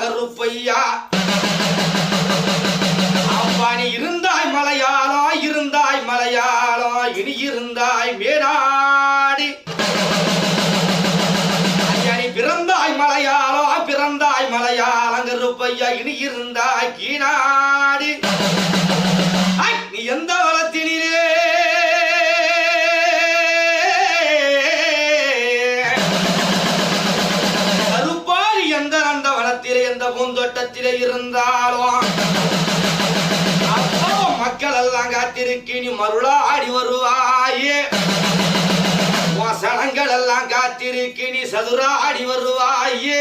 கருப்பையா அப்பா நீ இருந்தாய் மலையாளம் இனி இருந்தாய் மேனாடி ஐயா நீ பிறந்தாய் மலையாளம் கருப்பையா இனி இருந்தாய் கீனாடி நீ எந்த வளத்தினிலே கருப்பாடி எந்த அந்த வளத்திலே எந்த பூந்தோட்டத்திலே இருந்தாலும் அப்போ மக்கள் எல்லாம் காத்திருக்கு நீ மருளாடி வருவாயே வசனங்கள் எல்லாம் காத்திருக்கு நீ சதுராடி வருவாயே